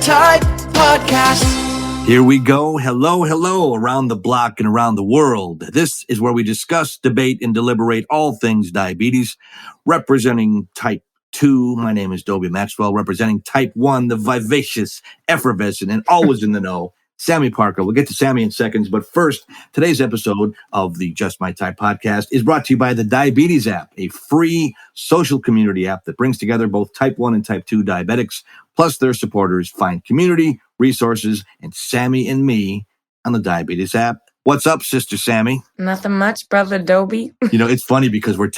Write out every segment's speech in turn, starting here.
Type Podcast. Here we go. Hello, around the block and around the world. This is where we discuss, debate, and deliberate all things diabetes. Representing type 2, my name is Dobie Maxwell. Representing type 1, the vivacious, effervescent, and always in the know, Sami Parker. We'll get to Sami in seconds, but first, today's episode of the Just My Type podcast is brought to you by the Diabetes app, a free social community app that brings together both type 1 and type 2 diabetics, plus their supporters find community, resources, and Sami and me on the Diabetes app. What's up, Sister Sami? Nothing much, Brother Dobie. You know, it's funny because we're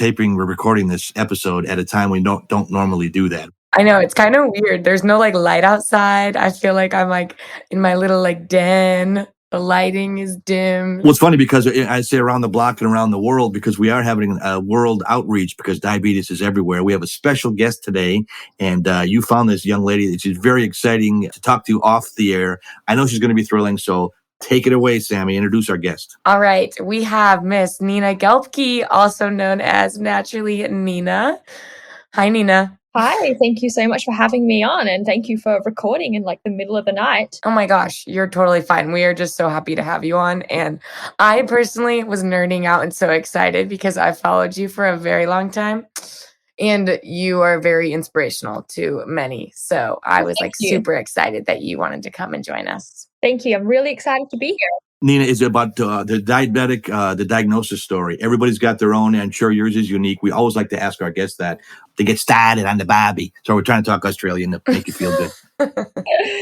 recording this episode at a time we don't normally do that. I know, it's kind of weird. There's no light outside. I feel like I'm in my little den. The lighting is dim. Well, it's funny because I say around the block and around the world because we are having a world outreach because diabetes is everywhere. We have a special guest today, and you found this young lady that she's very exciting to talk to off the air. I know she's going to be thrilling, so take it away, Sami. Introduce our guest. All right. We have Miss Nina Ghelbke, also known as Naturally Nina. Hi, Nina. Hi, thank you so much for having me on, and thank you for recording in the middle of the night. Oh my gosh, you're totally fine. We are just so happy to have you on. And I personally was nerding out and so excited because I followed you for a very long time. And you are very inspirational to many. So I was super excited that you wanted to come and join us. Thank you. I'm really excited to be here. Nina, is about the diabetic, the diagnosis story. Everybody's got their own, and I'm sure yours is unique. We always like to ask our guests that to get started on the Bobby. So we're trying to talk Australian to make you feel good.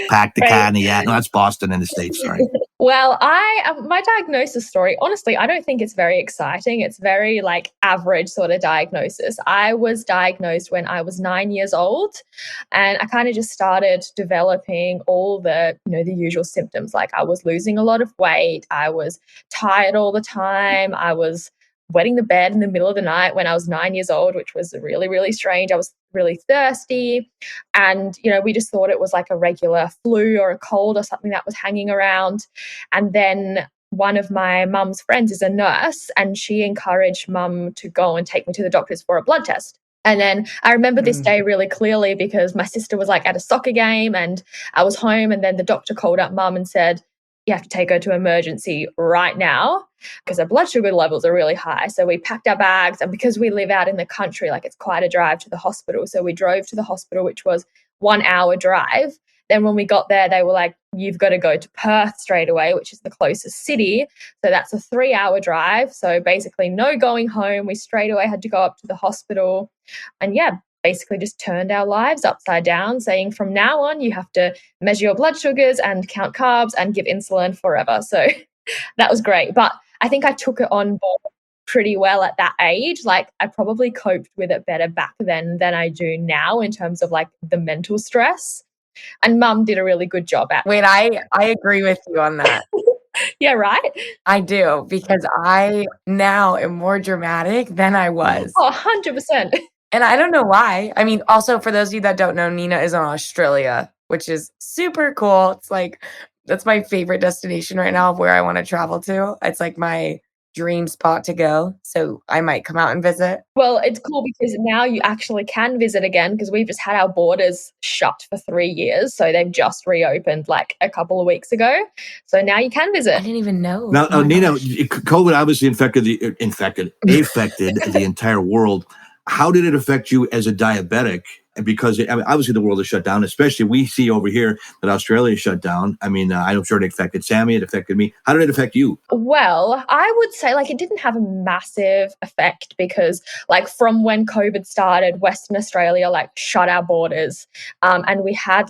Pack the car in the No, that's Boston in the States, sorry. Well, my diagnosis story, honestly, I don't think it's very exciting. It's very average sort of diagnosis. I was diagnosed when I was 9 years old, and I kind of just started developing all the, the usual symptoms. I was losing a lot of weight. I was tired all the time. I was wetting the bed in the middle of the night when I was 9 years old, which was really, really strange. I was really thirsty. And, we just thought it was a regular flu or a cold or something that was hanging around. And then one of my mum's friends is a nurse, and she encouraged mum to go and take me to the doctors for a blood test. And then I remember this day really clearly because my sister was at a soccer game and I was home, and then the doctor called up mum and said, you have to take her to emergency right now because her blood sugar levels are really high. So we packed our bags, and because we live out in the country, it's quite a drive to the hospital. So we drove to the hospital, which was 1 hour drive. Then when we got there, they were like, you've got to go to Perth straight away, which is the closest city. So that's a 3-hour drive. So basically no going home. We straight away had to go up to the hospital, and basically just turned our lives upside down, saying from now on, you have to measure your blood sugars and count carbs and give insulin forever. So that was great. But I think I took it on board pretty well at that age. I probably coped with it better back then than I do now in terms of the mental stress. And mum did a really good job at it. Wait, I agree with you on that. Yeah, right? I do, because I now am more dramatic than I was. Oh, 100%. And I don't know why. I mean, also, for those of you that don't know, Nina is in Australia, which is super cool. It's that's my favorite destination right now of where I want to travel to. It's my dream spot to go. So I might come out and visit. Well, it's cool because now you actually can visit again because we've just had our borders shut for 3 years. So they've just reopened a couple of weeks ago. So now you can visit. I didn't even know. Now, Nina, COVID obviously affected the entire world. How did it affect you as a diabetic? Because obviously the world is shut down, especially we see over here that Australia is shut down. I mean, I'm sure it affected Sami, it affected me. How did it affect you? Well, I would say it didn't have a massive effect because from when COVID started, Western Australia shut our borders, and we had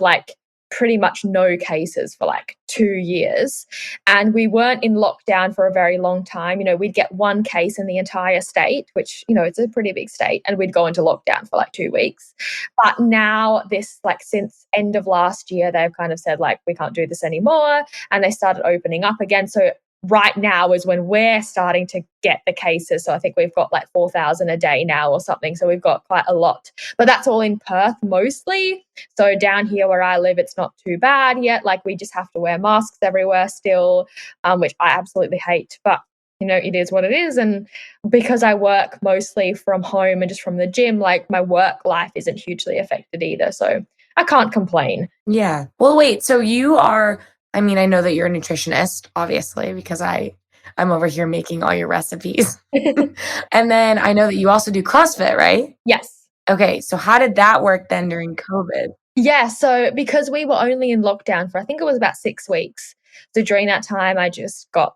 pretty much no cases for 2 years, and we weren't in lockdown for a very long time. We'd get one case in the entire state, which it's a pretty big state, and we'd go into lockdown for 2 weeks. But now this since end of last year, they've kind of said we can't do this anymore, and they started opening up again. So right now is when we're starting to get the cases. So I think we've got 4,000 a day now or something. So we've got quite a lot, but that's all in Perth mostly. So down here where I live, it's not too bad yet. We just have to wear masks everywhere still, which I absolutely hate, but it is what it is. And because I work mostly from home and just from the gym, my work life isn't hugely affected either. So I can't complain. Yeah. Well, wait, so you are, I mean, I know that you're a nutritionist, obviously, because I'm over here making all your recipes. And then I know that you also do CrossFit, right? Yes. Okay, so how did that work then during COVID? Yeah, so because we were only in lockdown for I think it was about 6 weeks. So during that time, I just got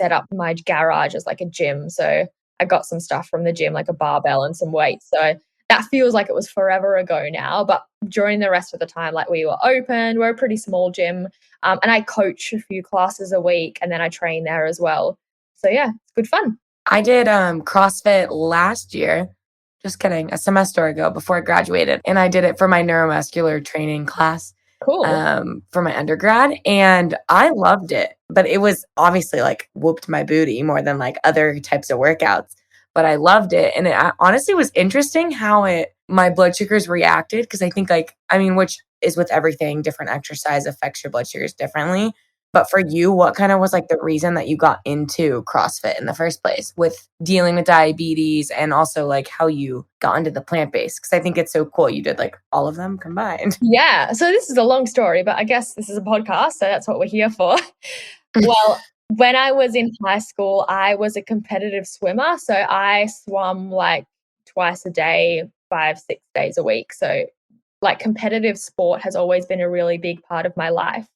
set up my garage as like a gym. So I got some stuff from the gym, like a barbell and some weights. So that feels like it was forever ago now. But during the rest of the time, like we were open, we're a pretty small gym. And I coach a few classes a week and then I train there as well. So yeah, it's good fun. I did CrossFit last year. Just kidding, a semester ago before I graduated. And I did it for my neuromuscular training class Cool. for my undergrad. And I loved it. But it was obviously like whooped my booty more than like other types of workouts. But I loved it. And it honestly was interesting how my blood sugars reacted. Because I think which is with everything, different exercise affects your blood sugars differently. But for you, what kind of was like the reason that you got into CrossFit in the first place with dealing with diabetes and also like how you got into the plant-based? Because I think it's so cool. You did like all of them combined. Yeah. So this is a long story, but I guess this is a podcast. So that's what we're here for. Well, when I was in high school, I was a competitive swimmer. So I swam like twice a day, 5, 6 days a week. So like competitive sport has always been a really big part of my life.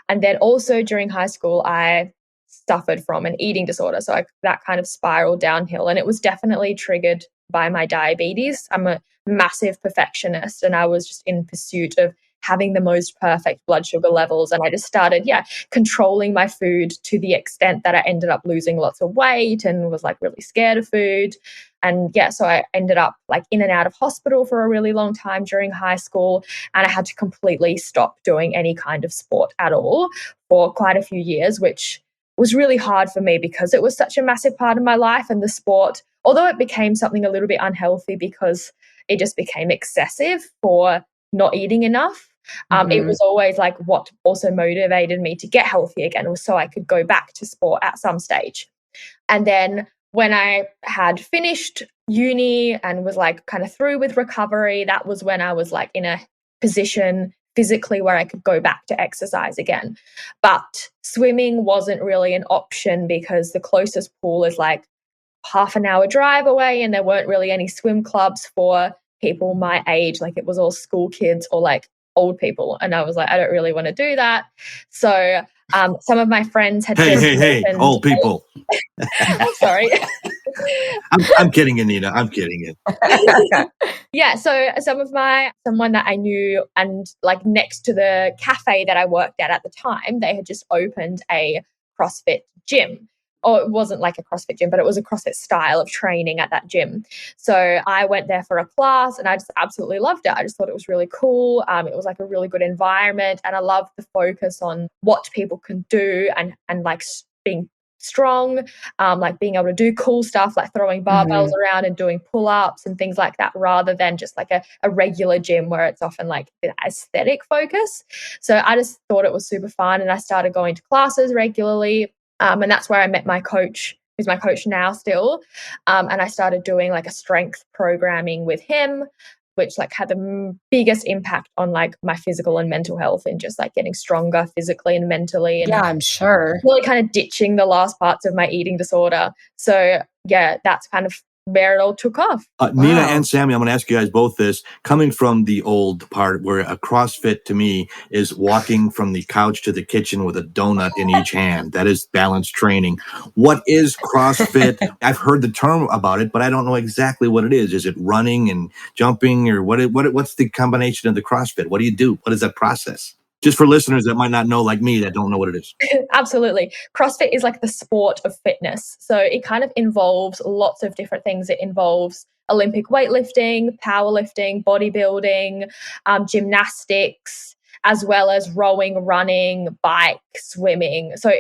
And then also during high school, I suffered from an eating disorder. So that kind of spiraled downhill. And it was definitely triggered by my diabetes. I'm a massive perfectionist and I was just in pursuit of having the most perfect blood sugar levels. And I just started, controlling my food to the extent that I ended up losing lots of weight and was like really scared of food. And so I ended up like in and out of hospital for a really long time during high school. And I had to completely stop doing any kind of sport at all for quite a few years, which was really hard for me because it was such a massive part of my life. And the sport, although it became something a little bit unhealthy because it just became excessive for not eating enough. It was always like what also motivated me to get healthy again was so I could go back to sport at some stage. And then when I had finished uni and was like kind of through with recovery, that was when I was like in a position physically where I could go back to exercise again. But swimming wasn't really an option because the closest pool is like half an hour drive away and there weren't really any swim clubs for people my age. Like it was all school kids or like old people. And I was like, I don't really want to do that. So some of my friends had Hey, old people. I'm sorry. I'm kidding, Anita. I'm kidding you. Yeah, so someone that I knew and like next to the cafe that I worked at the time, they had just opened a CrossFit gym. Or it wasn't like a CrossFit gym, but it was a CrossFit style of training at that gym. So I went there for a class and I just absolutely loved it. I just thought it was really cool. It was like a really good environment. And I loved the focus on what people can do and like being strong, like being able to do cool stuff like throwing barbells around and doing pull-ups and things like that rather than just like a regular gym where it's often like an aesthetic focus. So I just thought it was super fun and I started going to classes regularly. And that's where I met my coach, who's my coach now still. And I started doing like a strength programming with him, which like had the biggest impact on like my physical and mental health and just like getting stronger physically and mentally. And yeah, I'm sure. Really kind of ditching the last parts of my eating disorder. So yeah, that's kind of where it all took off. Nina and Sammy, I'm going to ask you guys both this. Coming from the old part where a CrossFit to me is walking from the couch to the kitchen with a donut in each hand. That is balanced training. What is CrossFit? I've heard the term about it, but I don't know exactly what it is. Is it running and jumping or what's the combination of the CrossFit? What do you do? What is that process? Just for listeners that might not know, like me, that don't know what it is. Absolutely. CrossFit is like the sport of fitness. So it kind of involves lots of different things. It involves Olympic weightlifting, powerlifting, bodybuilding, gymnastics, as well as rowing, running, bike, swimming. So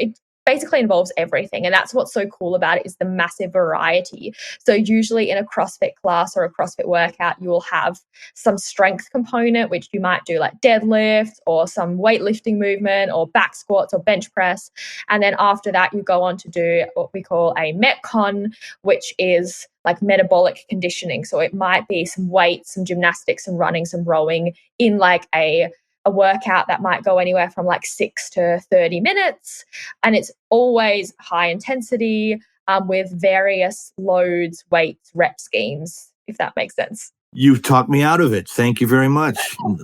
basically involves everything. And that's what's so cool about it, is the massive variety. So usually in a CrossFit class or a CrossFit workout, you will have some strength component, which you might do like deadlifts or some weightlifting movement or back squats or bench press. And then after that, you go on to do what we call a Metcon, which is like metabolic conditioning. So it might be some weights, some gymnastics, some running, some rowing in like a workout that might go anywhere from like 6 to 30 minutes. And it's always high intensity with various loads, weights, rep schemes, if that makes sense. You've talked me out of it. Thank you very much. No,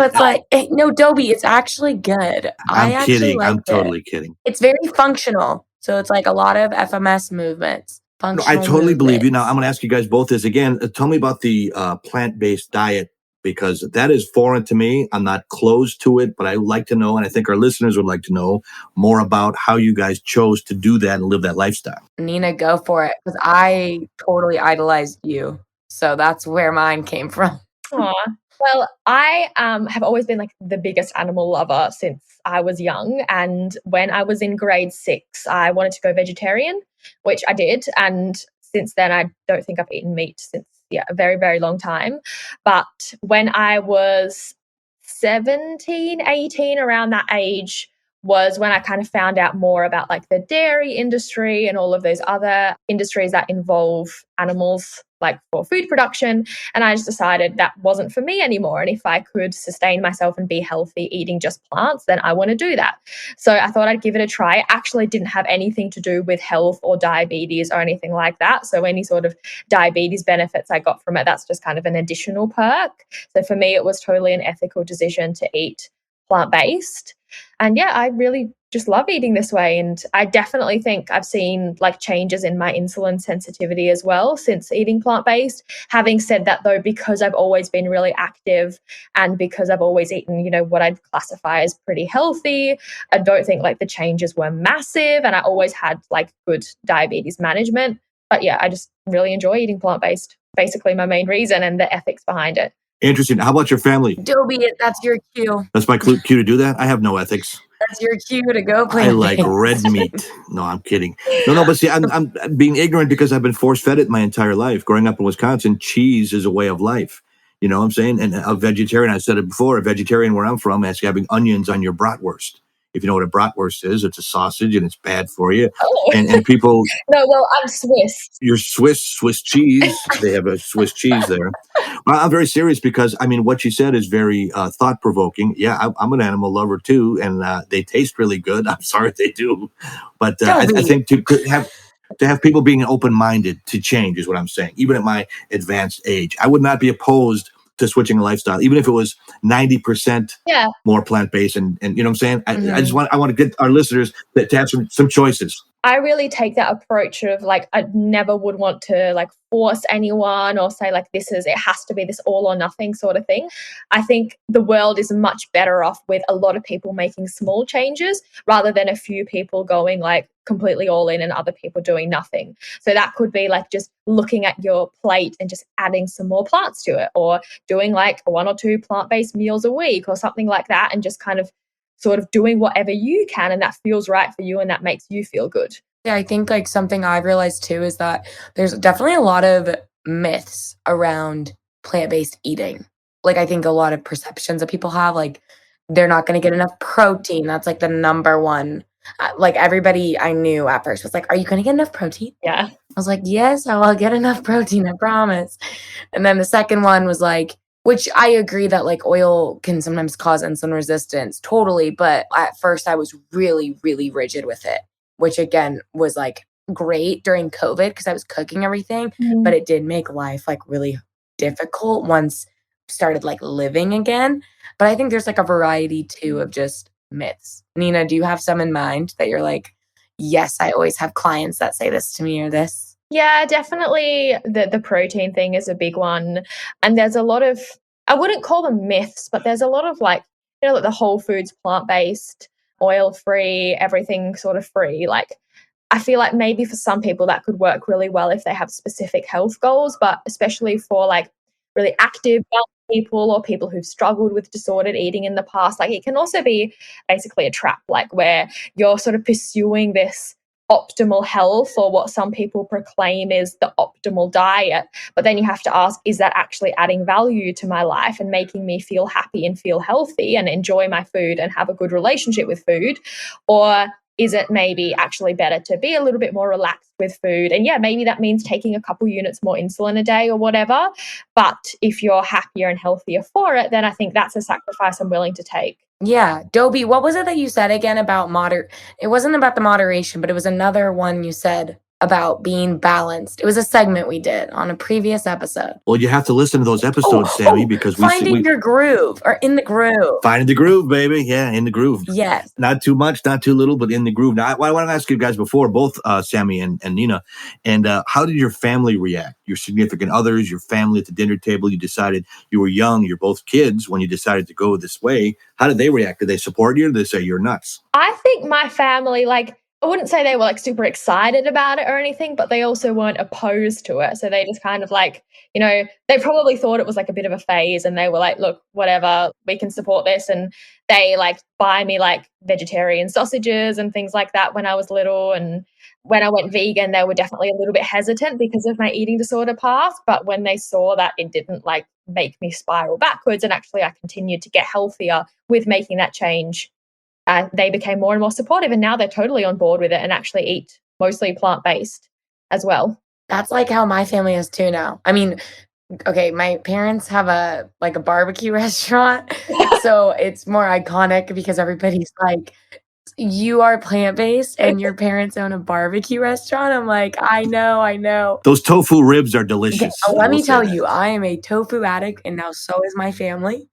it's like, no, Dobie, it's actually good. I I'm actually kidding. I'm liked it. totally kidding. It's very functional. So it's like a lot of FMS movements. No, Functional I totally believe you. Now, movements. I'm going to ask you guys both this again. Tell me about the plant-based diet, because that is foreign to me. I'm not close to it, but I like to know, and I think our listeners would like to know more about how you guys chose to do that and live that lifestyle. Nina, go for it, because I totally idolized you. So that's where mine came from. Aw. Well, I have always been like the biggest animal lover since I was young. And when I was in grade 6, I wanted to go vegetarian, which I did. And since then, I don't think I've eaten meat since, a very, very long time. But when I was 17, 18, around that age, was when I kind of found out more about like the dairy industry and all of those other industries that involve animals, like for food production. And I just decided that wasn't for me anymore. And if I could sustain myself and be healthy eating just plants, then I want to do that. So I thought I'd give it a try. It actually didn't have anything to do with health or diabetes or anything like that. So any sort of diabetes benefits I got from it, that's just kind of an additional perk. So for me, it was totally an ethical decision to eat plant-based. And yeah, I really just love eating this way. And I definitely think I've seen like changes in my insulin sensitivity as well since eating plant-based. Having said that though, because I've always been really active and because I've always eaten, what I'd classify as pretty healthy, I don't think like the changes were massive. And I always had like good diabetes management. But yeah, I just really enjoy eating plant-based. Basically my main reason, and the ethics behind it. Interesting. How about your family? Dobie, that's your cue. That's my cue to do that? I have no ethics. That's your cue to go I like plant-based. red meat. No, I'm kidding. No, but see, I'm being ignorant because I've been force-fed it my entire life. Growing up in Wisconsin, cheese is a way of life. You know what I'm saying? And a vegetarian, I said it before, a vegetarian where I'm from is having onions on your bratwurst. If you know what a bratwurst is, it's a sausage and it's bad for you. Oh. And people... No, well, I'm Swiss. You're Swiss cheese. They have a Swiss cheese there. Well, I'm very serious because, what you said is very thought-provoking. Yeah, I'm an animal lover too, and they taste really good. I'm sorry they do. But I think to have people being open-minded to change is what I'm saying, even at my advanced age. I would not be opposed to switching a lifestyle, even if it was 90% more plant-based. And you know what I'm saying? I just want to get our listeners to have some choices. I really take that approach of like, I never would want to like force anyone or say like, it has to be this all or nothing sort of thing. I think the world is much better off with a lot of people making small changes rather than a few people going like completely all in and other people doing nothing. So that could be like just looking at your plate and just adding some more plants to it, or doing like 1 or 2 plant-based meals a week or something like that, and just kind of sort of doing whatever you can and that feels right for you and that makes you feel good. Yeah, I think like something I've realized too is that there's definitely a lot of myths around plant-based eating. Like I think a lot of perceptions that people have, like they're not going to get enough protein. That's like the number one. Like everybody I knew at first was like, are you going to get enough protein? Yeah. I was like, yes, I will get enough protein, I promise. And then the second one was like, which I agree that like oil can sometimes cause insulin resistance, totally. But at first I was really, really rigid with it, which again was like great during COVID because I was cooking everything, but it did make life like really difficult once I started like living again. But I think there's like a variety too of just myths. Nina, do you have some in mind that you're like, yes, I always have clients that say this to me or this? Yeah, definitely the protein thing is a big one. And there's a lot of, I wouldn't call them myths, but there's a lot of like, like the whole foods, plant-based, oil-free, everything sort of free. Like, I feel like maybe for some people that could work really well if they have specific health goals, but especially for like really active, people or people who've struggled with disordered eating in the past. Like, it can also be basically a trap, like where you're sort of pursuing this optimal health or what some people proclaim is the optimal diet. But then you have to ask, is that actually adding value to my life and making me feel happy and feel healthy and enjoy my food and have a good relationship with food? Or is it maybe actually better to be a little bit more relaxed with food? And yeah, maybe that means taking a couple units more insulin a day or whatever. But if you're happier and healthier for it, then I think that's a sacrifice I'm willing to take. Yeah. Dobie, what was it that you said again about it wasn't about the moderation, but it was another one you said about being balanced. It was a segment we did on a previous episode. Well, you have to listen to those episodes, Sammy, because finding your groove, or in the groove. Finding the groove, baby. Yeah, in the groove. Yes. Not too much, not too little, but in the groove. Now, I want to ask you guys before, both Sammy and Nina, and how did your family react? Your significant others, your family at the dinner table. You decided you were young. You're both kids when you decided to go this way. How did they react? Did they support you, or did they say you're nuts? I think my family, I wouldn't say they were super excited about it or anything, but they also weren't opposed to it. So they just kind of they probably thought it was a bit of a phase, and they were like, look, whatever, we can support this. And they buy me vegetarian sausages and things like that when I was little. And when I went vegan, they were definitely a little bit hesitant because of my eating disorder path. But when they saw that it didn't make me spiral backwards, and actually I continued to get healthier with making that change, they became more and more supportive, and now they're totally on board with it and actually eat mostly plant-based as well. That's how my family is too now. I mean, okay, my parents have a barbecue restaurant, so it's more iconic because everybody's like, you are plant-based and your parents own a barbecue restaurant. I'm like, I know. Those tofu ribs are delicious. Okay, let me tell you, I am a tofu addict, and now so is my family.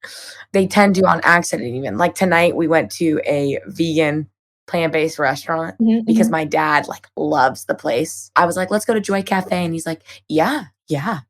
They tend to on accident even. Tonight we went to a vegan plant-based restaurant because my dad loves the place. I was like, let's go to Joy Cafe, and he's like, yeah,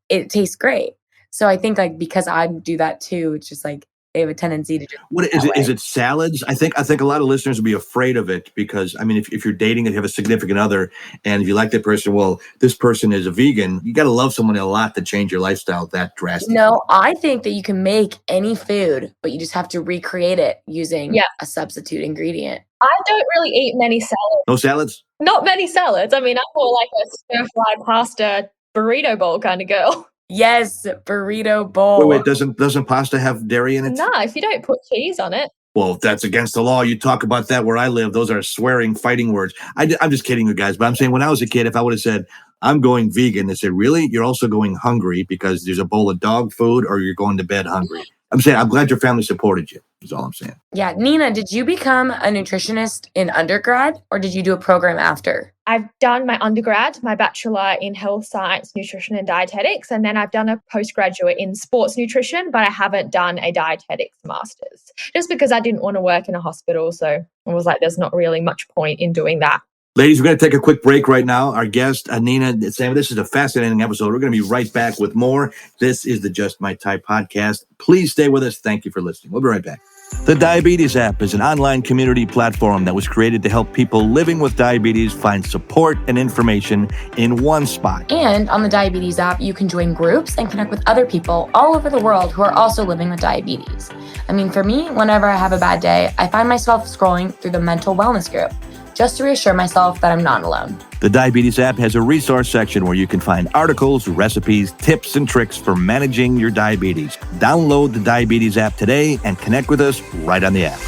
it tastes great. So I think because I do that too, it's just they have a tendency to just what is it? Is it salads? I think a lot of listeners would be afraid of it because if you're dating and you have a significant other, and if you like that person, well, this person is a vegan. You got to love someone a lot to change your lifestyle that drastically. No, I think that you can make any food, but you just have to recreate it using a substitute ingredient. I don't really eat many salads. No salads? Not many salads. I mean, I'm more like a stir-fried pasta burrito bowl kind of girl. Yes, burrito bowl. Wait, doesn't pasta have dairy in it? No, if you don't put cheese on it. Well, that's against the law. You talk about that where I live. Those are swearing, fighting words. I'm just kidding you guys. But I'm saying when I was a kid, if I would have said, I'm going vegan, they said, really? You're also going hungry because there's a bowl of dog food, or you're going to bed hungry. I'm saying I'm glad your family supported you, is all I'm saying. Yeah. Nina, did you become a nutritionist in undergrad, or did you do a program after? I've done my undergrad, my bachelor in health science, nutrition and dietetics, and then I've done a postgraduate in sports nutrition, but I haven't done a dietetics master's just because I didn't want to work in a hospital. So I was like, there's not really much point in doing that. Ladies, we're going to take a quick break right now. Our guest, Nina, Sam, this is a fascinating episode. We're going to be right back with more. This is the Just My Type podcast. Please stay with us. Thank you for listening. We'll be right back. The Diabetes app is an online community platform that was created to help people living with diabetes find support and information in one spot. And on the Diabetes app, you can join groups and connect with other people all over the world who are also living with diabetes. I mean, for me, whenever I have a bad day, I find myself scrolling through the mental wellness group, just to reassure myself that I'm not alone. The Diabetes app has a resource section where you can find articles, recipes, tips, and tricks for managing your diabetes. Download the Diabetes app today and connect with us right on the app.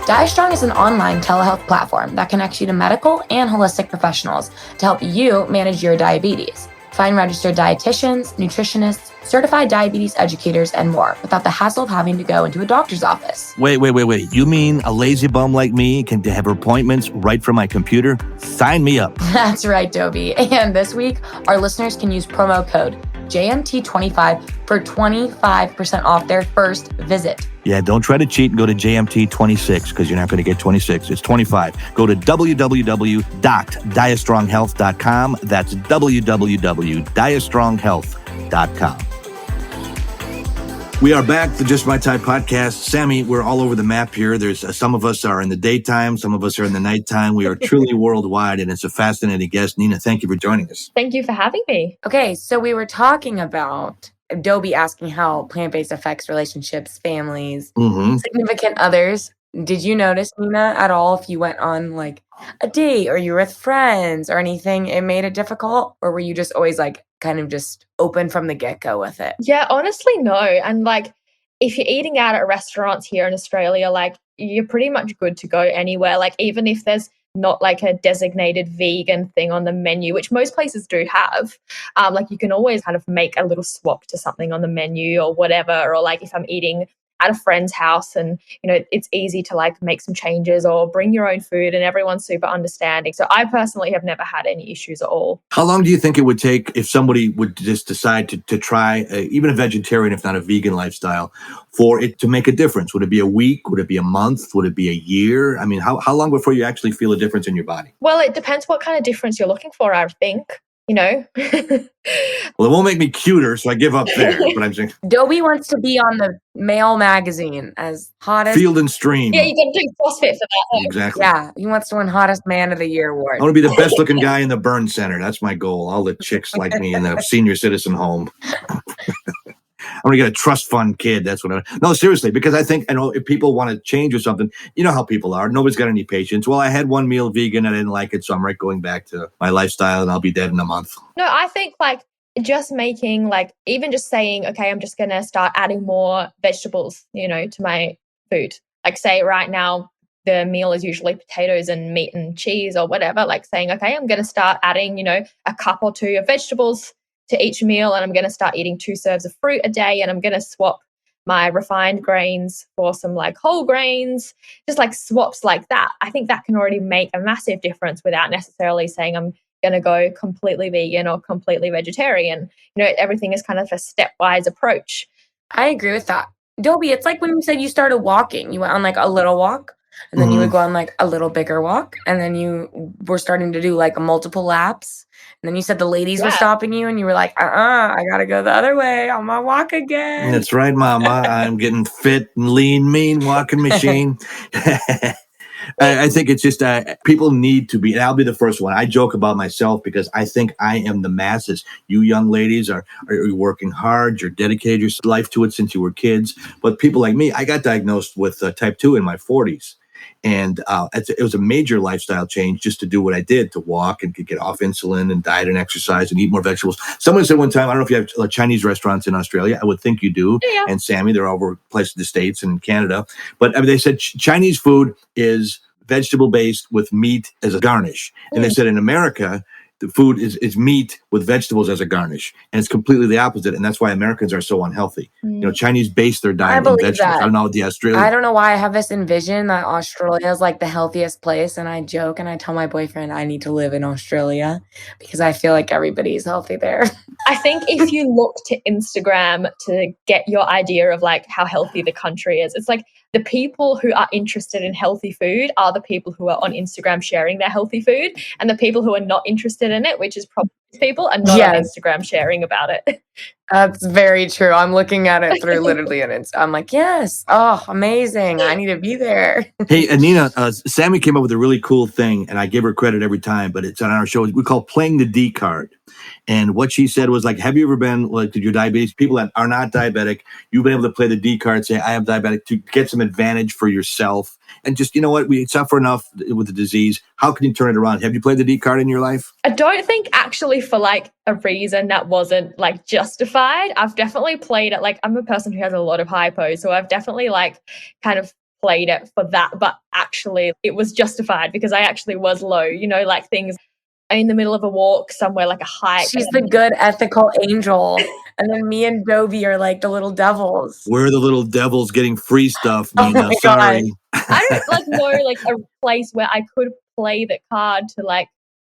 DietStrong is an online telehealth platform that connects you to medical and holistic professionals to help you manage your diabetes. Find registered dietitians, nutritionists, certified diabetes educators, and more without the hassle of having to go into a doctor's office. Wait. You mean a lazy bum like me can have appointments right from my computer? Sign me up. That's right, Dobie. And this week, our listeners can use promo code JMT25 for 25% off their first visit. Yeah, don't try to cheat and go to JMT26 because you're not going to get 26. It's 25. Go to www.diastronghealth.com. That's www.diastronghealth.com. We are back to Just My Type podcast. Sammy, we're all over the map here. There's some of us are in the daytime, some of us are in the nighttime. We are truly worldwide, and it's a fascinating guest. Nina, thank you for joining us. Thank you for having me. Okay, so we were talking about Dobie asking how plant-based affects relationships, families, Mm-hmm. significant others. Did you notice, Nina, at all if you went on like a date or you were with friends or anything, it made it difficult? Or were you just always like kind of just open from the get-go with it? Yeah, honestly, no. And like, if you're eating out at restaurants here in Australia, like you're pretty much good to go anywhere. Like, even if there's not like a designated vegan thing on the menu, which most places do have, like you can always kind of make a little swap to something on the menu or whatever. Or like if I'm eating at a friend's house and, it's easy to like make some changes or bring your own food and everyone's super understanding. So I personally have never had any issues at all. How long do you think it would take if somebody would just decide to try even a vegetarian, if not a vegan lifestyle, for it to make a difference? Would it be a week? Would it be a month? Would it be a year? I mean, how long before you actually feel a difference in your body? Well, it depends what kind of difference you're looking for, I think. Well, it won't make me cuter, so I give up there. But I'm saying Dobie wants to be on the Mail magazine as hottest. Field and Stream. Yeah, you got to do CrossFit for that. Exactly. Yeah, he wants to win Hottest Man of the Year award. I want to be the best looking guy in the burn center. That's my goal. All the chicks like me in the senior citizen home. I'm going to get a trust fund kid. That's what no, seriously, because I think, if people want to change or something, you know how people are. Nobody's got any patience. Well, I had one meal vegan. I didn't like it. So I'm going back to my lifestyle and I'll be dead in a month. No, I think like just making like, even just saying, okay, I'm just going to start adding more vegetables, to my food. Like say right now, the meal is usually potatoes and meat and cheese or whatever. Like saying, okay, I'm going to start adding, a cup or two of vegetables to each meal, and I'm going to start eating 2 serves of fruit a day, and I'm going to swap my refined grains for some like whole grains, just like swaps like that. I think that can already make a massive difference without necessarily saying I'm going to go completely vegan or completely vegetarian. Everything is kind of a stepwise approach. I agree with that. Dobie, it's like when you said you started walking, you went on like a little walk and then you would go on like a little bigger walk and then you were starting to do like multiple laps. And then you said the ladies were stopping you and you were like, I got to go the other way on my walk again. That's right, Mama. I'm getting fit and lean, mean walking machine. I think it's just people need to be, and I'll be the first one. I joke about myself because I think I am the masses. You young ladies are working hard. You're dedicated your life to it since you were kids. But people like me, I got diagnosed with type 2 in my 40s. And it was a major lifestyle change just to do what I did, to walk and get off insulin and diet and exercise and eat more vegetables. Someone said one time, I don't know if you have Chinese restaurants in Australia. I would think you do. Yeah. And Sami, they're all over places in the States and Canada. But they said Chinese food is vegetable-based with meat as a garnish. And they said in America, the food is meat with vegetables as a garnish. And it's completely the opposite. And that's why Americans are so unhealthy. Chinese base their diet on vegetables. That. I don't know the Australian. I don't know why I have this envision that Australia is like the healthiest place. And I joke and I tell my boyfriend I need to live in Australia because I feel like everybody's healthy there. I think if you look to Instagram to get your idea of like how healthy the country is, it's like the people who are interested in healthy food are the people who are on Instagram sharing their healthy food, and the people who are not interested in it, which is probably people, are not on Instagram sharing about it. That's very true. I'm looking at it through literally and I'm like, yes, oh, amazing. I need to be there. Hey, Nina, Sami came up with a really cool thing, and I give her credit every time, but it's on our show. We call playing the D card. And what she said was like, have you ever been like to your diabetes, people that are not diabetic, you've been able to play the D card, say, I have diabetic, to get some advantage for yourself. And just, you know what, we suffer enough with the disease. How can you turn it around? Have you played the D card in your life? I don't think actually for like a reason that wasn't like justified. I've definitely played it. Like I'm a person who has a lot of hypo. So I've definitely like kind of played it for that. But actually it was justified because I actually was low, like things in the middle of a walk somewhere, like a hike. She's the good ethical angel. And then me and Dobie are like the little devils. We're the little devils getting free stuff, Nina. Oh Sorry. I don't like know like a place where I could play the card to like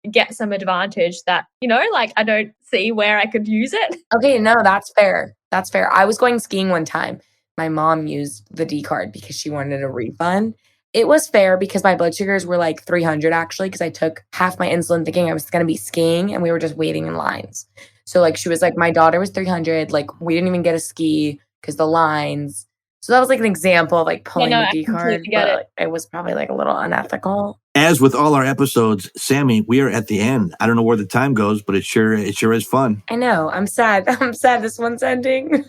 get some advantage that, like I don't see where I could use it. Okay, no, that's fair. That's fair. I was going skiing one time. My mom used the D card because she wanted a refund. It was fair because my blood sugars were like 300 actually, because I took half my insulin thinking I was going to be skiing and we were just waiting in lines. So like she was like, my daughter was 300. Like we didn't even get a ski because the lines. So that was like an example of like pulling no, the I D card, completely get but it. like, it was probably like a little unethical. As with all our episodes, Sammy, we are at the end. I don't know where the time goes, but it sure is fun. I know. I'm sad. I'm sad this one's ending.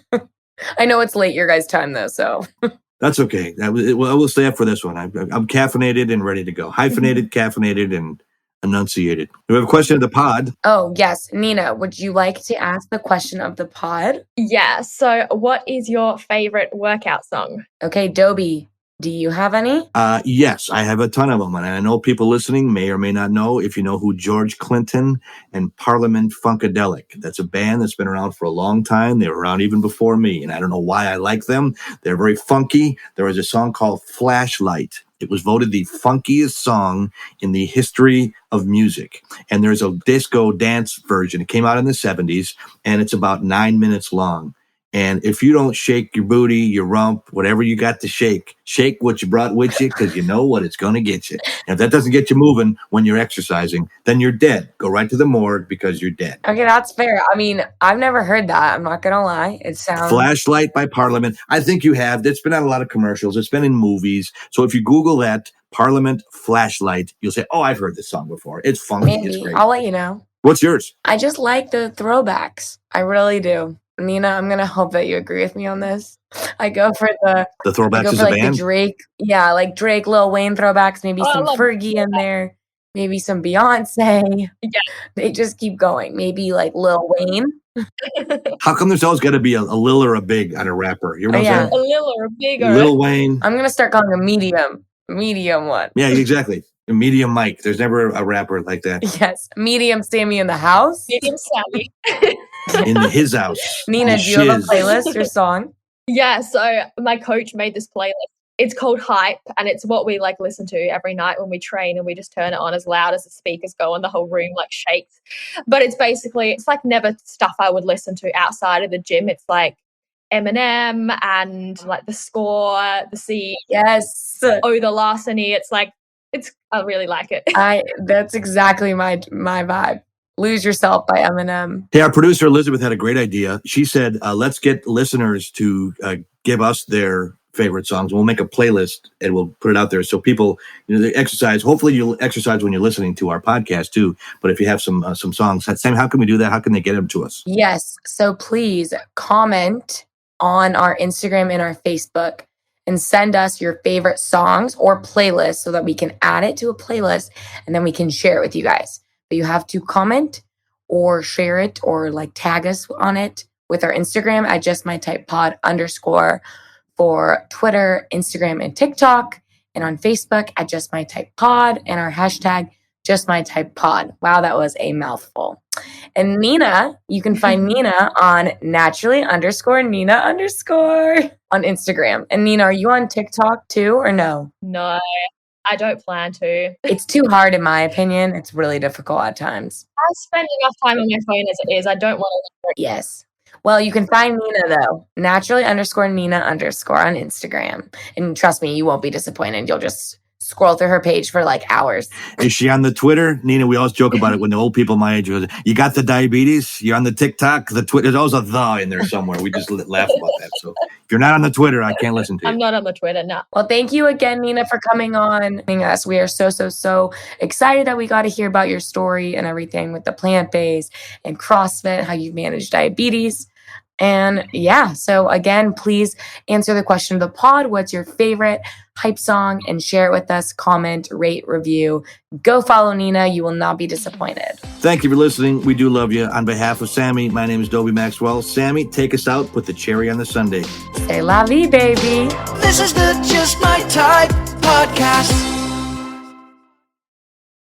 I know it's late your guys' time though, so. That's okay. I will stay up for this one. I'm caffeinated and ready to go. Hyphenated, caffeinated, and enunciated. We have a question of the pod. Oh, yes. Nina, would you like to ask the question of the pod? Yeah. So, what is your favorite workout song? Okay, Dobie, do you have any? Yes, I have a ton of them. And I know people listening may or may not know if you know who George Clinton and Parliament Funkadelic. That's a band that's been around for a long time. They were around even before me. And I don't know why I like them. They're very funky. There was a song called Flashlight. It was voted the funkiest song in the history of music. And there's a disco dance version. It came out in the 70s, and it's about 9 minutes long. And if you don't shake your booty, your rump, whatever you got to shake what you brought with you, because you know what it's going to get you. And if that doesn't get you moving when you're exercising, then you're dead. Go right to the morgue because you're dead. Okay, that's fair. I mean, I've never heard that. I'm not going to lie. It sounds... Flashlight by Parliament. I think you have. It's been on a lot of commercials. It's been in movies. So if you Google that, Parliament Flashlight, you'll say, oh, I've heard this song before. It's funky. Maybe. It's great. I'll let you know. What's yours? I just like the throwbacks. I really do. Nina, I'm going to hope that you agree with me on this. I go for the throwbacks as a like band? the Drake. Yeah, like Drake, Lil Wayne throwbacks, maybe some Fergie in there, maybe some Beyonce. Yeah. They just keep going. Maybe like Lil Wayne. How come there's always got to be a Lil or a Big on a rapper? You know what I'm saying? A Lil or a Big or Lil Wayne. I'm going to start calling a medium one. Yeah, exactly. A medium Mike. There's never a rapper like that. Yes. Medium Sammy in the house. Medium Sammy. In his house. Nina, do you have a playlist or song? Yeah, so my coach made this playlist. It's called Hype, and it's what we like listen to every night when we train, and we just turn it on as loud as the speakers go and the whole room like shakes. But it's like never stuff I would listen to outside of the gym. It's like Eminem and like The Score, The Sea. Yes. Oh, The Larceny. I really like it. That's exactly my vibe. Lose Yourself by Eminem. Hey, our producer Elizabeth had a great idea. She said, let's get listeners to give us their favorite songs. We'll make a playlist and we'll put it out there so people, they exercise. Hopefully you'll exercise when you're listening to our podcast too. But if you have some songs, Sam, how can we do that? How can they get them to us? Yes. So please comment on our Instagram and our Facebook and send us your favorite songs or playlists so that we can add it to a playlist and then we can share it with you guys. But you have to comment or share it or like tag us on it with our Instagram at justmytypepod_ for Twitter, Instagram, and TikTok, and on Facebook at justmytypepod and our hashtag justmytypepod. Wow, that was a mouthful. And Nina, you can find Nina on naturally_Nina_ on Instagram. And Nina, are you on TikTok too or no? No, I don't plan to. It's too hard in my opinion. It's really difficult at times. I spend enough time on my phone as it is. I don't want to. Yes. Well, you can find Nina though, naturally_Nina_ on Instagram. And trust me, you won't be disappointed. You'll just scroll through her page for like hours. Is she on the Twitter? Nina, we always joke about it when the old people my age goes, you got the diabetes? You're on the TikTok? The Twitter? There's always a the in there somewhere. We just laugh about that. So if you're not on the Twitter, I can't listen to you. I'm not on the Twitter, no. Well, thank you again, Nina, for coming on. Us. We are so excited that we got to hear about your story and everything with the plant-based and CrossFit, how you manage diabetes. And yeah, so again, please answer the question of the pod. What's your favorite hype song? And share it with us. Comment, rate, review. Go follow Nina. You will not be disappointed. Thank you for listening. We do love you. On behalf of Sammy, my name is Dobie Maxwell. Sammy, take us out. Put the cherry on the sundae. Say la vie, baby. This is the Just My Type podcast.